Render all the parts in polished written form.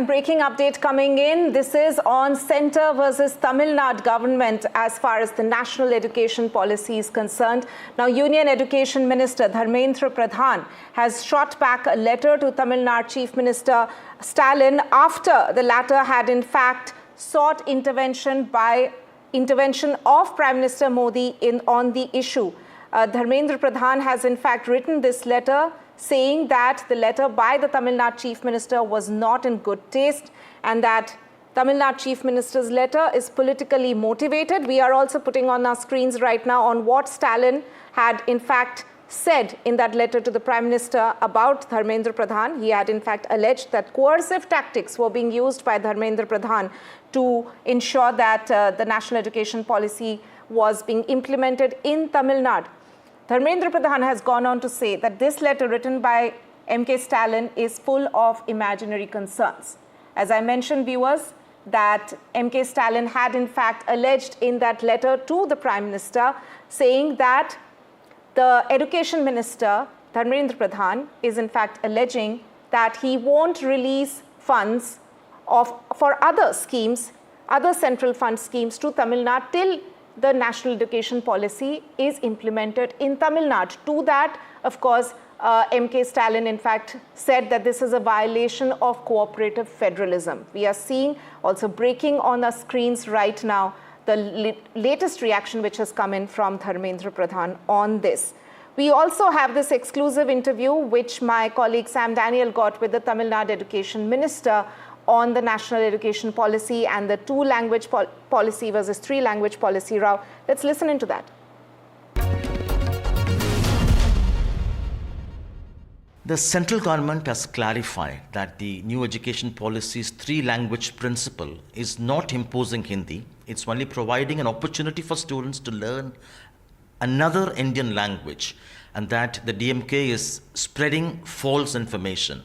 Breaking update coming in. This is on Centre versus Tamil Nadu government as far as the national education policy is concerned. Now, Union Education Minister Dharmendra Pradhan has shot back a letter to Tamil Nadu Chief Minister Stalin after the latter had in fact sought intervention of Prime Minister Modi on the issue. Dharmendra Pradhan has in fact written this letter saying that the letter by the Tamil Nadu Chief Minister was not in good taste and that Tamil Nadu Chief Minister's letter is politically motivated. We are also putting on our screens right now on what Stalin had in fact said in that letter to the Prime Minister about Dharmendra Pradhan. He had in fact alleged that coercive tactics were being used by Dharmendra Pradhan to ensure that the national education policy was being implemented in Tamil Nadu. Dharmendra Pradhan has gone on to say that this letter written by M.K. Stalin is full of imaginary concerns. As I mentioned, viewers, that M.K. Stalin had in fact alleged in that letter to the Prime Minister saying that the Education Minister, Dharmendra Pradhan, is in fact alleging that he won't release funds for other schemes, other central fund schemes to Tamil Nadu till the national education policy is implemented in Tamil Nadu. To that, of course, M.K. Stalin in fact said that this is a violation of cooperative federalism. We are seeing also breaking on our screens right now the latest reaction which has come in from Dharmendra Pradhan on this. We also have this exclusive interview which my colleague Sam Daniel got with the Tamil Nadu Education Minister on the national education policy and the two-language policy versus three-language policy row. Let's listen into that. The central government has clarified that the new education policy's three-language principle is not imposing Hindi. It's only providing an opportunity for students to learn another Indian language, and that the DMK is spreading false information.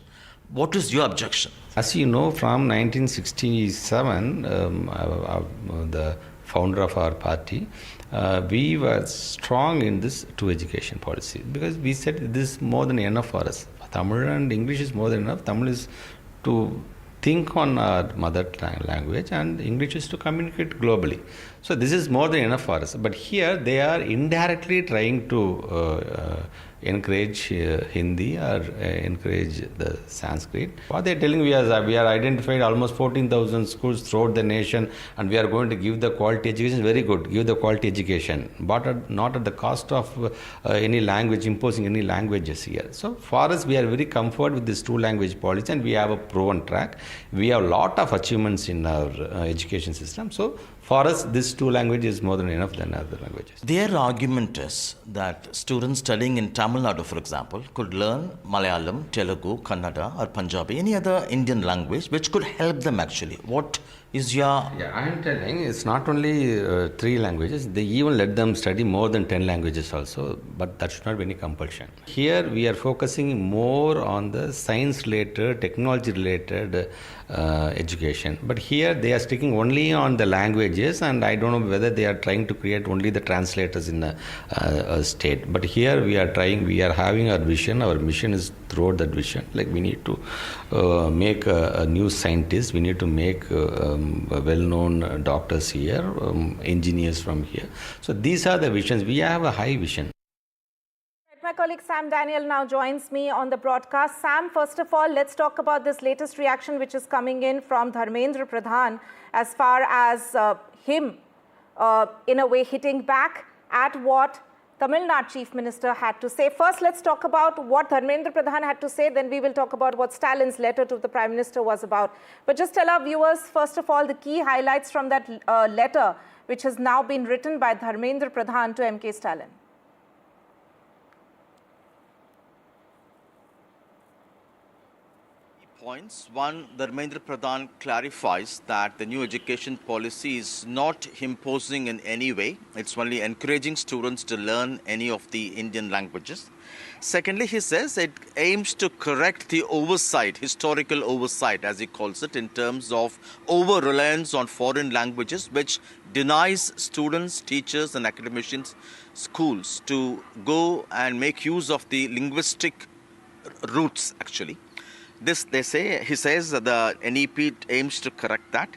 What is your objection? As you know, from 1967, the founder of our party, we were strong in this two education policy because we said this is more than enough for us. Tamil and English is more than enough. Tamil is to think on our mother language and English is to communicate globally. So this is more than enough for us. But here they are indirectly trying to encourage Hindi or encourage the Sanskrit. What they are telling we are identified almost 14,000 schools throughout the nation and we are going to give the quality education. Very good, give the quality education, but not at the cost of any language, imposing any languages here. So for us, we are very comfortable with this two-language policy and we have a proven track. We have a lot of achievements in our education system. So for us, this two language is more than enough than other languages. Their argument is that students studying in Tamil Nadu, for example, could learn Malayalam, Telugu, Kannada or Punjabi, any other Indian language, which could help them actually. What is your... Yeah, I am telling it's not only three languages, they even let them study more than 10 languages also, but that should not be any compulsion. Here we are focusing more on the science-related, technology-related education, but here they are sticking only on the languages and I don't know whether they are trying to create only the translators in a state. But here we are trying, we are having our vision, our mission is throughout that vision. Like we need to make a new scientist, we need to make well-known doctors here, engineers from here. So these are the visions. We have a high vision. My colleague Sam Daniel now joins me on the broadcast. Sam, first of all, let's talk about this latest reaction which is coming in from Dharmendra Pradhan as far as him, in a way, hitting back at what Tamil Nadu Chief Minister had to say. First, let's talk about what Dharmendra Pradhan had to say, then we will talk about what Stalin's letter to the Prime Minister was about. But just tell our viewers, first of all, the key highlights from that letter which has now been written by Dharmendra Pradhan to M.K. Stalin. Points. One, Dharmendra Pradhan clarifies that the new education policy is not imposing in any way. It's only encouraging students to learn any of the Indian languages. Secondly, he says it aims to correct the oversight, historical oversight, as he calls it, in terms of over-reliance on foreign languages, which denies students, teachers and academicians, schools to go and make use of the linguistic roots, actually. He says that the NEP aims to correct that.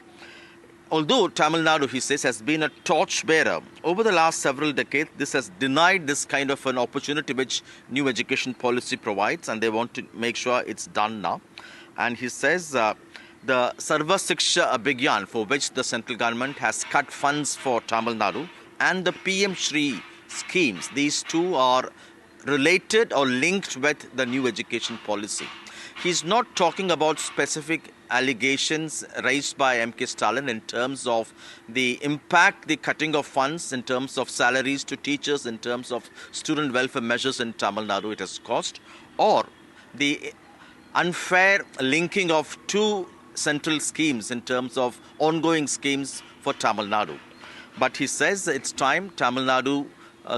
Although Tamil Nadu, he says, has been a torchbearer over the last several decades, this has denied this kind of an opportunity which new education policy provides, and they want to make sure it's done now. And he says the Sarva Siksha Abhigyan, for which the central government has cut funds for Tamil Nadu, and the PM Shri schemes, these two are related or linked with the new education policy. He's not talking about specific allegations raised by MK Stalin in terms of the impact the cutting of funds, in terms of salaries to teachers, in terms of student welfare measures in Tamil Nadu it has caused, or the unfair linking of two central schemes in terms of ongoing schemes for Tamil Nadu. But he says it's time Tamil Nadu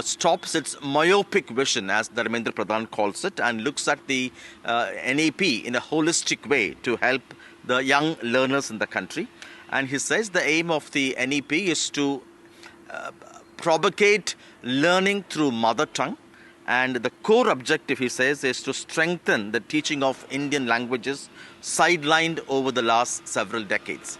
stops its myopic vision, as Dharmendra Pradhan calls it, and looks at the NEP in a holistic way to help the young learners in the country. And he says the aim of the NEP is to propagate learning through mother tongue. And the core objective, he says, is to strengthen the teaching of Indian languages sidelined over the last several decades.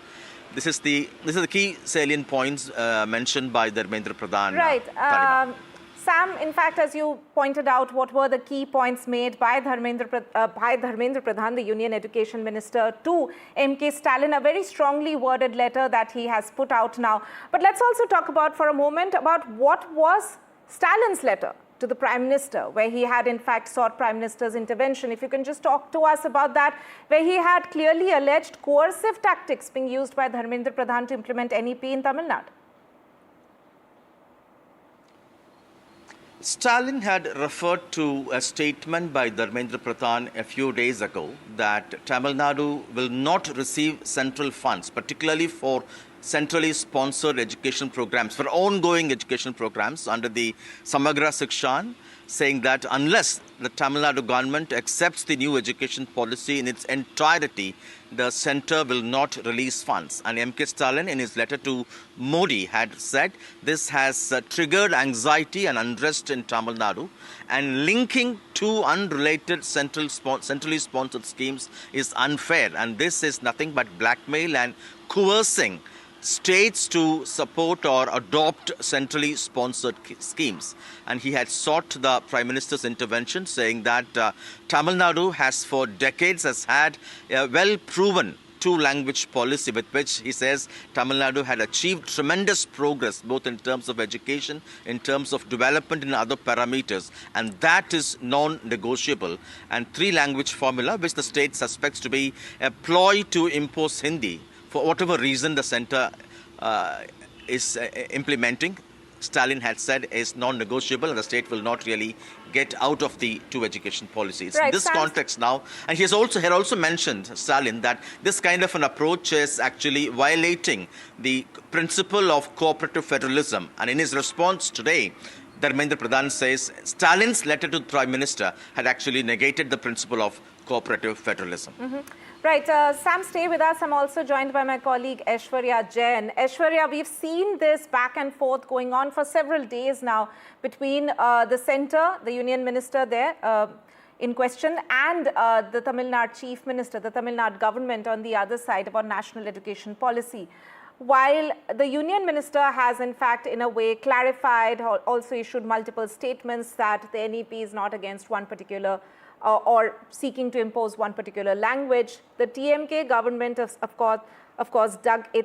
This is the key salient points mentioned by Dharmendra Pradhan. Right. Sam, in fact, as you pointed out, what were the key points made by Dharmendra Pradhan, the Union Education Minister, to MK Stalin, a very strongly worded letter that he has put out now. But let's also talk about for a moment about what was Stalin's letter to the Prime Minister, where he had in fact sought Prime Minister's intervention. If you can just talk to us about that, where he had clearly alleged coercive tactics being used by Dharmendra Pradhan to implement NEP in Tamil Nadu. Stalin had referred to a statement by Dharmendra Pradhan a few days ago that Tamil Nadu will not receive central funds, particularly for centrally sponsored education programs, for ongoing education programs under the Samagra Shikshan, saying that unless the Tamil Nadu government accepts the new education policy in its entirety, the centre will not release funds. And MK Stalin, in his letter to Modi, had said this has triggered anxiety and unrest in Tamil Nadu, and linking two unrelated centrally sponsored schemes is unfair, and this is nothing but blackmail and coercing states to support or adopt centrally sponsored schemes. And he had sought the Prime Minister's intervention, saying that Tamil Nadu has for decades had a well-proven two-language policy with which, he says, Tamil Nadu had achieved tremendous progress both in terms of education, in terms of development and other parameters, and that is non-negotiable. And three-language formula, which the state suspects to be a ploy to impose Hindi, for whatever reason the centre is implementing, Stalin had said is non-negotiable, and the state will not really get out of the two education policy. It's in this context now, and he had also mentioned, Stalin, that this kind of an approach is actually violating the principle of cooperative federalism. And in his response today, Dharmendra Pradhan says Stalin's letter to the Prime Minister had actually negated the principle of cooperative federalism. Right. Sam, stay with us. I'm also joined by my colleague Aishwarya Jain. Aishwarya, we've seen this back and forth going on for several days now between the centre, the union minister there in question, and the Tamil Nadu chief minister, the Tamil Nadu government on the other side about national education policy. While the union minister has in fact in a way clarified, also issued multiple statements that the NEP is not against one particular or seeking to impose one particular language. The TMK government, of course, dug in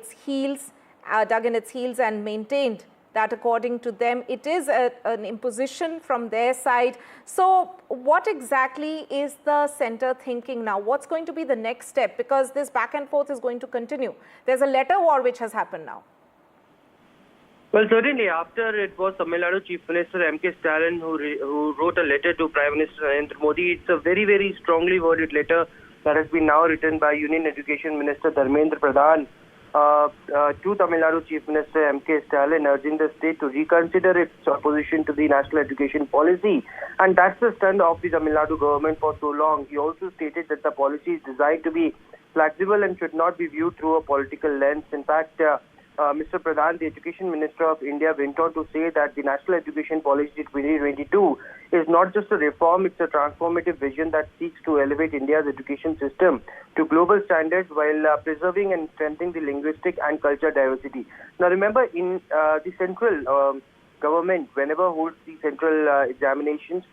its heels and maintained that according to them, it is an imposition from their side. So what exactly is the centre thinking now? What's going to be the next step? Because this back and forth is going to continue. There's a letter war which has happened now. Well, certainly after it was Tamil Nadu Chief Minister M.K. Stalin who wrote a letter to Prime Minister Narendra Modi. It's a very, very strongly worded letter that has been now written by Union Education Minister Dharmendra Pradhan to Tamil Nadu Chief Minister M.K. Stalin, urging the state to reconsider its opposition to the national education policy. And that's the stand of the Tamil Nadu government for so long. He also stated that the policy is designed to be flexible and should not be viewed through a political lens. In fact, Mr. Pradhan, the Education Minister of India, went on to say that the National Education Policy 2022 is not just a reform, it's a transformative vision that seeks to elevate India's education system to global standards while preserving and strengthening the linguistic and cultural diversity. Now remember, in the central government, whenever holds the central examinations,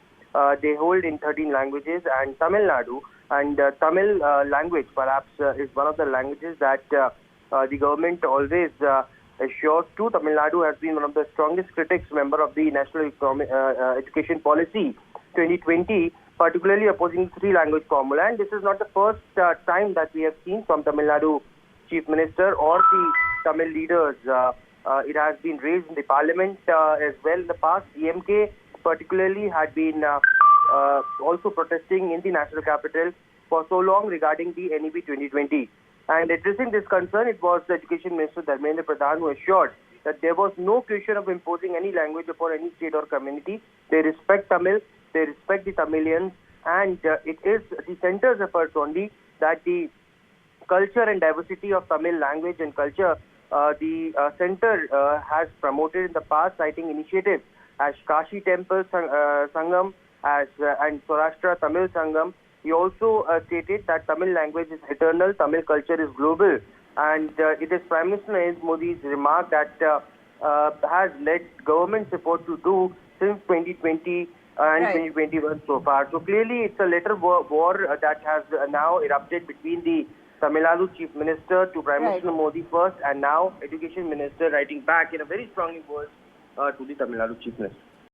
they hold in 13 languages, and Tamil Nadu and Tamil language perhaps is one of the languages that the government always assures to. Tamil Nadu has been one of the strongest critics, member of the National Education Policy 2020, particularly opposing the three-language formula. And this is not the first time that we have seen from Tamil Nadu Chief Minister or the Tamil leaders. It has been raised in the Parliament as well in the past. DMK particularly had been also protesting in the national capital for so long regarding the NEP 2020. And addressing this concern, it was the Education Minister Dharmendra Pradhan who assured that there was no question of imposing any language upon any state or community. They respect Tamil, they respect the Tamilians, and it is the centre's efforts only that the culture and diversity of Tamil language and culture the centre has promoted in the past, citing initiatives as Kashi Temple Sangam and Saurashtra Tamil Sangam. He also stated that Tamil language is eternal, Tamil culture is global, and it is Prime Minister Narendra Modi's remark that has led government support to do since 2020 and 2021 so far. So clearly it's a letter war that has now erupted between the Tamil Nadu Chief Minister to Prime Minister Modi first, and now Education Minister writing back in a very strongly words to the Tamil Nadu Chief Minister.